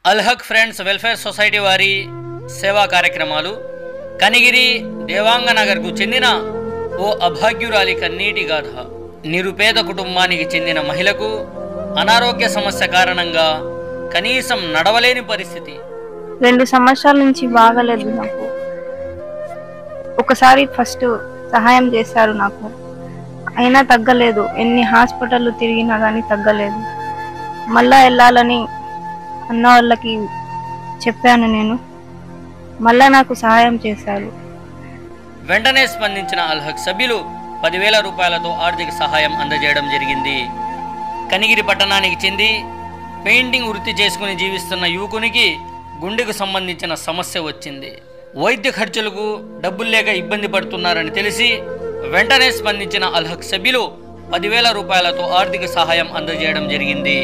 అల్హక్ friends welfare society వారి సేవా కార్యక్రమాలు కనిగిరి దేవాంగ నగర్కు చెందిన ఓ అభాగ్యురాలి కన్నీటి గాథ. నిరుపేద కుటుంబానికి చెందిన మహిళకు అనారోగ్య సమస్య కారణంగా కనీసం నడవలేని పరిస్థితి. 2 సంవత్సరాల నుంచి బాగలేదు నాకు. ఒకసారి ఫస్ట్ సహాయం చేశారు నాకు, అయినా తగ్గలేదు. ఎన్ని హాస్పిటల్ తిరిగినా కానీ తగ్గలేదు. మళ్ళా వెళ్ళాలని అన్న వాళ్ళకి చెప్పాను నేను, మళ్ళా నాకు సహాయం చేశారు. వెంటనే స్పందించిన అల్హక్ సభ్యులు 10,000 రూపాయలతో ఆర్థిక సహాయం అందజేయడం జరిగింది. కనిగిరి పట్టణానికి చెంది పెయింటింగ్ వృత్తి చేసుకుని జీవిస్తున్న యువకునికి గుండెకు సంబంధించిన సమస్య వచ్చింది. వైద్య ఖర్చులకు డబ్బులు లేక ఇబ్బంది పడుతున్నారని తెలిసి వెంటనే స్పందించిన అల్హక్ సభ్యులు 10,000 రూపాయలతో ఆర్థిక సహాయం అందజేయడం జరిగింది.